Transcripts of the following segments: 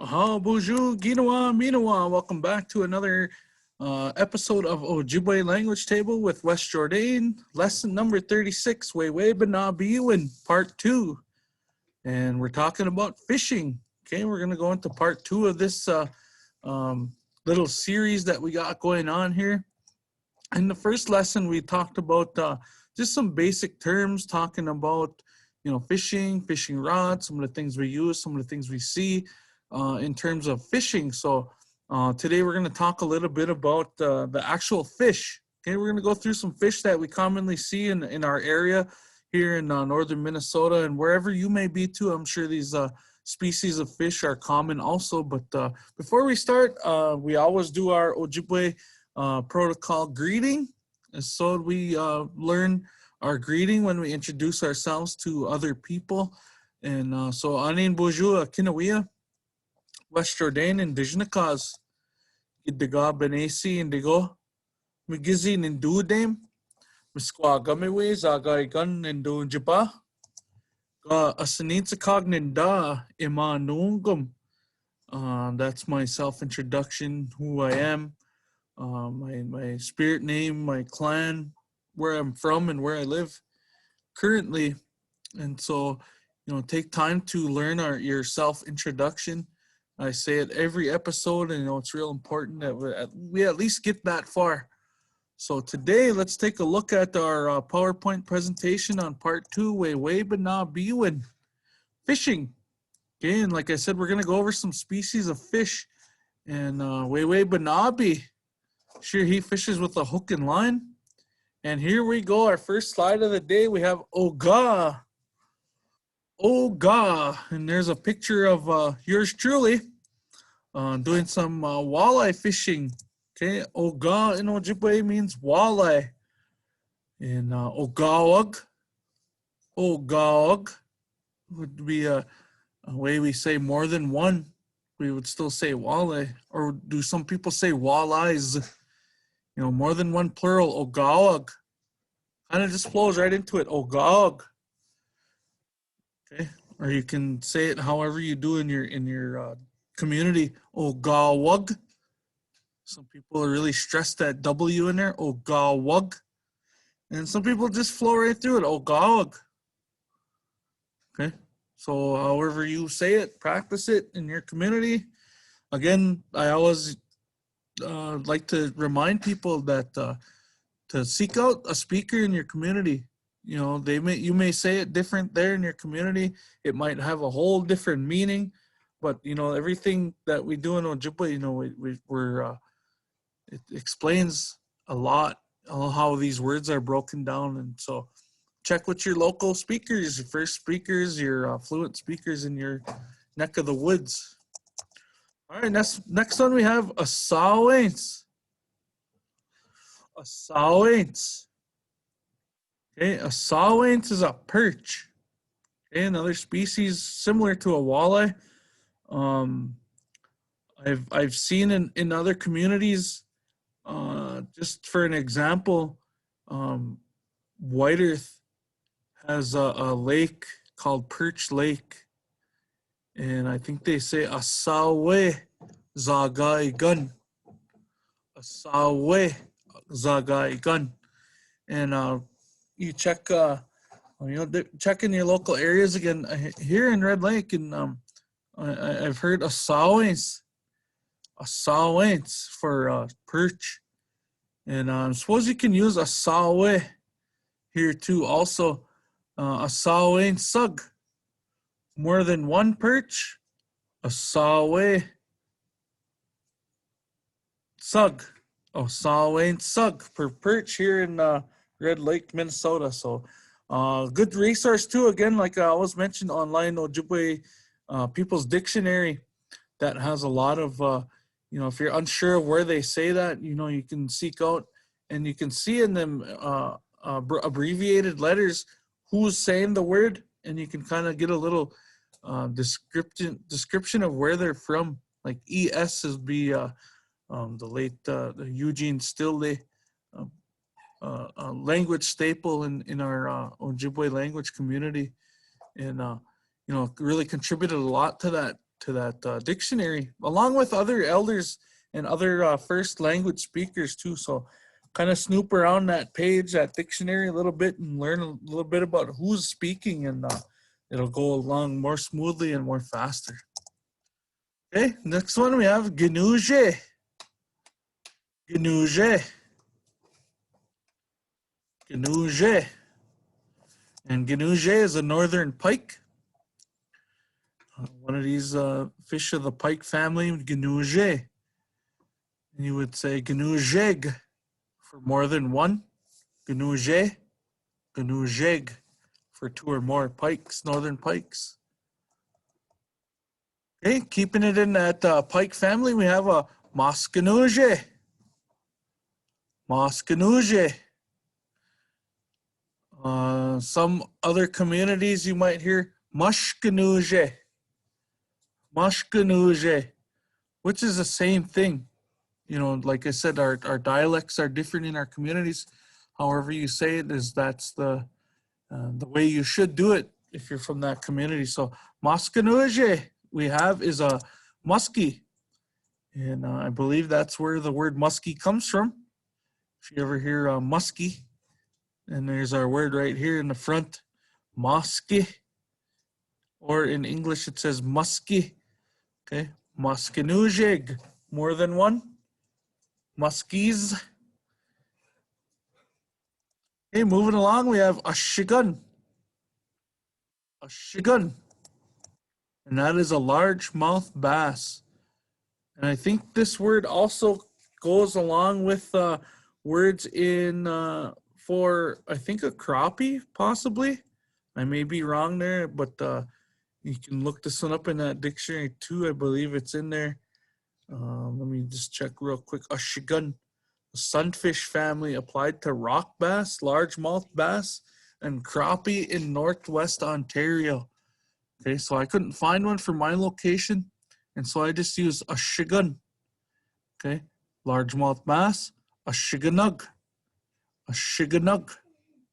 Bonjour, Ginawa, Minawa. Welcome back to another episode of Ojibwe Language Table with Wes Jourdain. Lesson number 36, Way Bana Biwin, part 2. And we're talking about fishing. Okay, we're going to go into part 2 of this little series that we got going on here. In the first lesson, we talked about just some basic terms, talking about fishing rods, some of the things we use, some of the things we see in terms of fishing. So today we're going to talk a little bit about the actual fish. Okay, we're going to go through some fish that we commonly see in our area here in northern Minnesota and wherever you may be too. I'm sure these species of fish are common also. But before we start, we always do our Ojibwe protocol greeting. And so we learn our greeting when we introduce ourselves to other people. And so anin bonjour kinawia, Wes Jourdain indigenous cause. Idiga benesi indigo. Migizi nindudem. Miskwa gamewe zagai gun nindu jiba. Ga asanitsa cogninda ima nungum. That's my self-introduction, who I am, my spirit name, my clan, where I'm from and where I live currently. And so, take time to learn your self-introduction. I say it every episode, and it's real important that we at least get that far. So today, let's take a look at our PowerPoint presentation on part 2, Way Bana Biwin, fishing. Okay, and like I said, we're going to go over some species of fish. And Way Banabi, sure, he fishes with a hook and line. And here we go, our first slide of the day, we have Oga. And there's a picture of yours truly doing some walleye fishing. Okay, Oga in Ojibwe means walleye. And Ogawag would be a way we say more than one. We would still say walleye. Or do some people say walleyes? More than one plural, Ogawag. Kind of just flows right into it, Ogawag. Okay, or you can say it however you do in your community, Ogawag. Some people are really stressed that W in there, Ogawag. And some people just flow right through it, Ogawag. Okay, so however you say it, practice it in your community. Again, I always like to remind people that to seek out a speaker in your community. You may say it different there in your community. It might have a whole different meaning, but everything that we do in Ojibwe, it explains a lot how these words are broken down. And so check with your local speakers, your first speakers, your fluent speakers in your neck of the woods. All right, next one we have a sawaints. A sawaints. Okay, a sawaints is a perch. Okay, another species similar to a walleye. I've seen in other communities, just for an example, White Earth has a lake called Perch Lake. And I think they say asawe zagai gun. Asawe zagai gun. And you check check in your local areas again. Here in Red Lake, and I've heard asawens for perch. And I suppose you can use asawe here too also. Asawen sug. More than one perch, asawe sug. Asawen sug per perch here in Red Lake, Minnesota. So good resource too. Again, like I always mentioned, online Ojibwe People's Dictionary that has a lot of, if you're unsure of where they say that, you can seek out and you can see in them abbreviated letters who's saying the word, and you can kind of get a little description of where they're from. Like ES would be the late Eugene Stilde, language staple in our Ojibwe language community, and really contributed a lot to that dictionary, along with other elders and other first language speakers too. So kind of snoop around that page, that dictionary a little bit, and learn a little bit about who's speaking, and it'll go along more smoothly and more faster. Okay, next one we have gnuji. Gnuji. Gnuji. And gnuji is a northern pike. One of these fish of the pike family, gnuji. And you would say gnujig for more than one. Gnuje, gnujig for two or more pikes, northern pikes. Okay, keeping it in that pike family, we have a moscone. Moscone. Some other communities you might hear mushkanuje. Mushkanuje, which is the same thing. You know, like I said, our dialects are different in our communities. However you say it is, that's the way you should do it if you're from that community. So moscone we have is a muskie. And I believe that's where the word muskie comes from. If you ever hear muskie, and there's our word right here in the front, moskie. Or in English it says muskie. Okay, moscanujig, more than one. Muskies. Okay, moving along, we have a shigun. A shigun. And that is a largemouth bass. And I think this word also goes along with words in for, I think, a crappie, possibly. I may be wrong there, but you can look this one up in that dictionary too. I believe it's in there. Let me just check real quick. A shigun, a sunfish family applied to rock bass, largemouth bass, and crappie in Northwest Ontario. Okay, so I couldn't find one for my location, and so I just used a shigun. Okay, largemouth bass, a shiganug. A shiganug,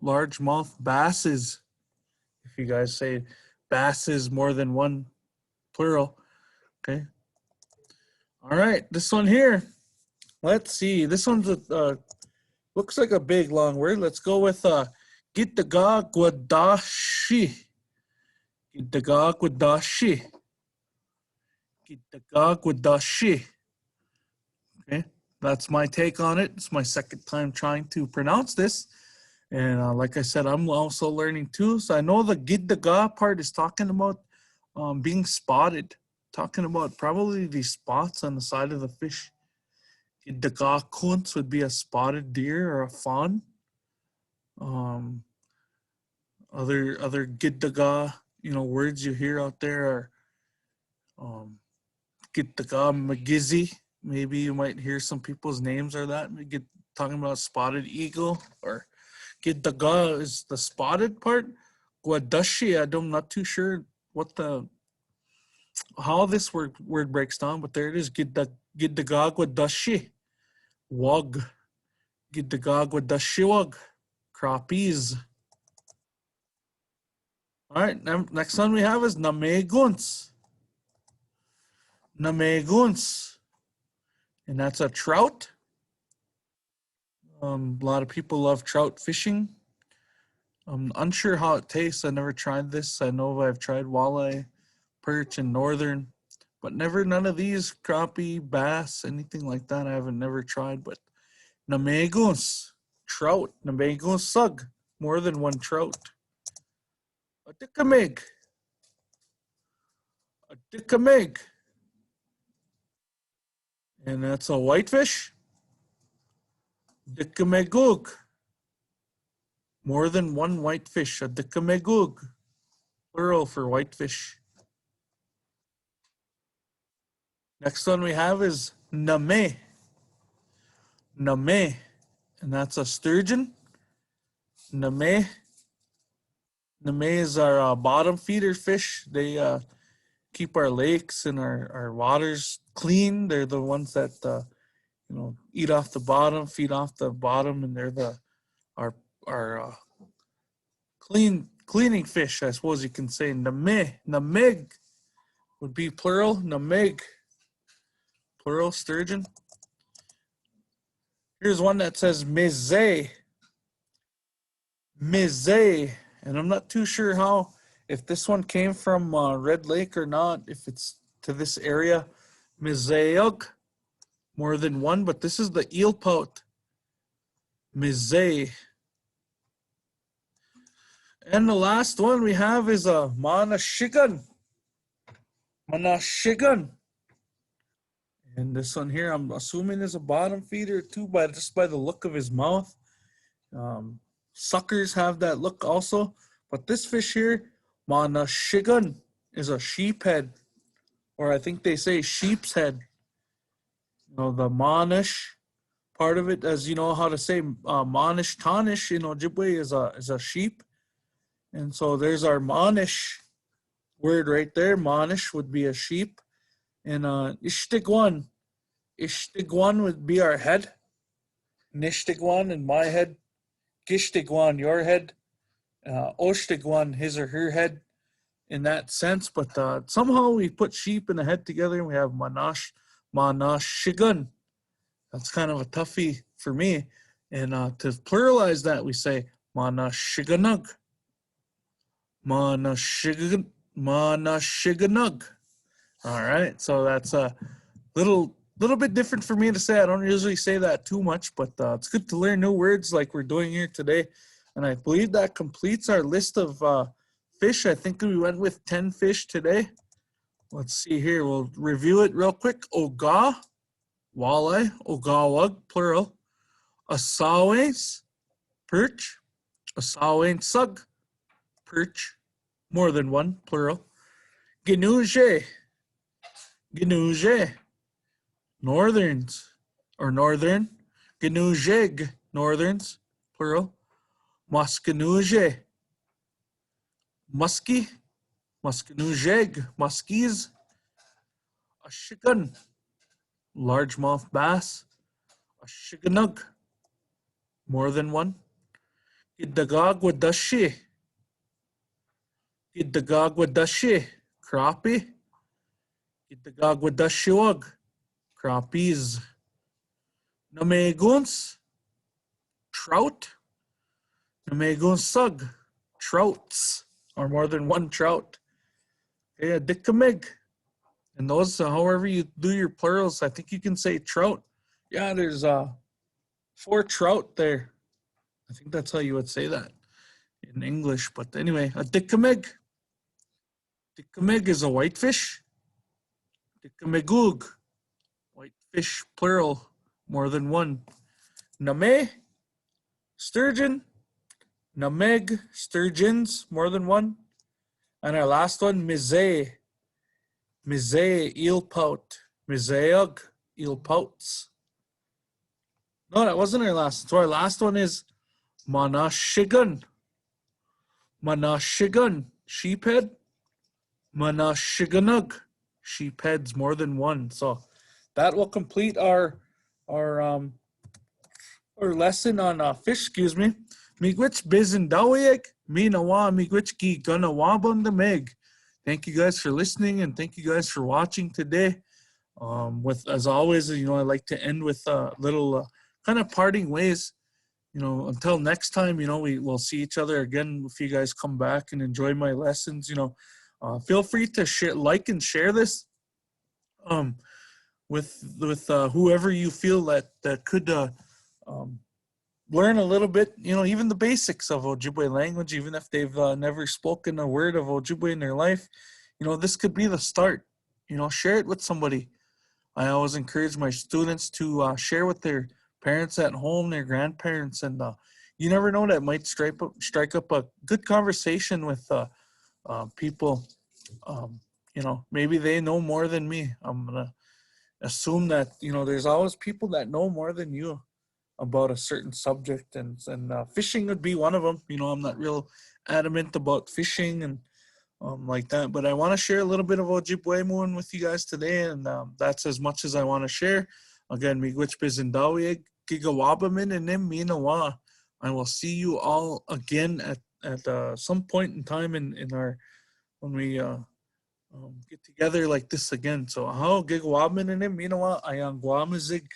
largemouth basses. If you guys say basses more than one, plural. Okay. All right, this one here. Let's see. This one's looks like a big long word. Let's go with gitagagwadashi. Gitagagwadashi. Gitagagwadashi. Okay, that's my take on it. It's my second time trying to pronounce this. And like I said, I'm also learning too. So I know the giddaga part is talking about being spotted. Talking about probably the spots on the side of the fish. Giddaga kunts would be a spotted deer or a fawn. Other giddaga, words you hear out there are giddaga magizi. Maybe you might hear some people's names are that. Talking about spotted eagle, or giddaga is the spotted part. Gwadashi, I'm not too sure how this word breaks down, but there it is. Giddaga gwadashi. Wug. Giddaga gwadashi wug. Crappies. All right, next one we have is nameguns. Nameguns. And that's a trout. A lot of people love trout fishing. I'm unsure how it tastes. I never tried this. I know I've tried walleye, perch, and northern, but none of these, crappie, bass, anything like that. I haven't never tried. But nameguns, trout, nameguns sug, more than one trout. A dickamig. A dickamig. And that's a whitefish. Dickamegug. More than one whitefish. A dickamegug. Plural for whitefish. Next one we have is name. Name. And that's a sturgeon. Name. Name is our bottom feeder fish. They keep our lakes and our waters clean. They're the ones that eat off the bottom, feed off the bottom, and they're our cleaning fish, I suppose you can say. Namig would be plural. Nameg, plural, sturgeon. Here's one that says mese. Mese. And I'm not too sure if this one came from Red Lake or not, if it's to this area. Miseog, more than one, but this is the eel pout. Mese. And the last one we have is a manashigan. Manashigan. And this one here, I'm assuming is a bottom feeder too, just by the look of his mouth. Suckers have that look also. But this fish here, manashigan, is a sheep head. Or I think they say sheep's head. You know, the manish part of it, as you know how to say manish tanish in Ojibwe is a sheep. And so there's our manish word right there. Manish would be a sheep. And ishtigwan. Ishtigwan would be our head. Nishtigwan in my head. Gishtigwan, your head. Oshtigwan, his or her head in that sense. But somehow we put sheep and a head together and we have manashigan. That's kind of a toughie for me. And to pluralize that, we say manashiganug. Manashiganug. All right, so that's a little bit different for me to say. I don't usually say that too much, but it's good to learn new words like we're doing here today. And I believe that completes our list of fish. I think we went with 10 fish today. Let's see here. We'll review it real quick. Oga, walleye, ogawag, plural. Asawes, perch. Asawen sug, perch, more than one, plural. Gnuji, gnuji, northerns, or northern. Gnujig, northerns, plural. Moscone, muskie, moscanujig, muskies. Ashigan, largemouth bass. Ashiganug, more than one. Gidagagwadashi, Gidagagwadashi, crappie. Gidagagwadashiwag, crappies. Nameguns, trout. Namegunsug, trouts, or more than one trout. Okay, dickamig. And those, however you do your plurals, I think you can say trout. Yeah, there's 4 trout there. I think that's how you would say that in English. But anyway, a dickamig. Dickamig is a whitefish. Dickamigug, whitefish, plural, more than one. Name, sturgeon. Nameg, sturgeons, more than one. And our last one, mese. Mese, eel pout. Meseog, eel pouts. No, that wasn't our last. So our last one is manashigan. Manashigan, sheephead. Manashiganug, sheepheads, more than one. So that will complete our lesson on fish, excuse me. Miigwech bizindawiyek, minawa miigwech ki ganawabon the meg. Thank you guys for listening and thank you guys for watching today. With as always, you know, I like to end with little kind of parting ways. You know, until next time, you know, we'll see each other again if you guys come back and enjoy my lessons. You know, feel free to share, like, and share this with whoever you feel that could learn a little bit, you know, even the basics of Ojibwe language, even if they've never spoken a word of Ojibwe in their life. You know, this could be the start. You know, share it with somebody. I always encourage my students to share with their parents at home, their grandparents, and you never know, that might strike up a good conversation with people. You know, maybe they know more than me. I'm gonna assume that, you know, there's always people that know more than you about a certain subject, and fishing would be one of them. You know, I'm not real adamant about fishing and like that, but I want to share a little bit of Ojibwe Moon with you guys today, and that's as much as I want to share. Again, miigwech bizindawi gigawabamin and nim minawa. I will see you all again at some point in time in our when we get together like this again. So, how gigwaman and him, ayang guamazig.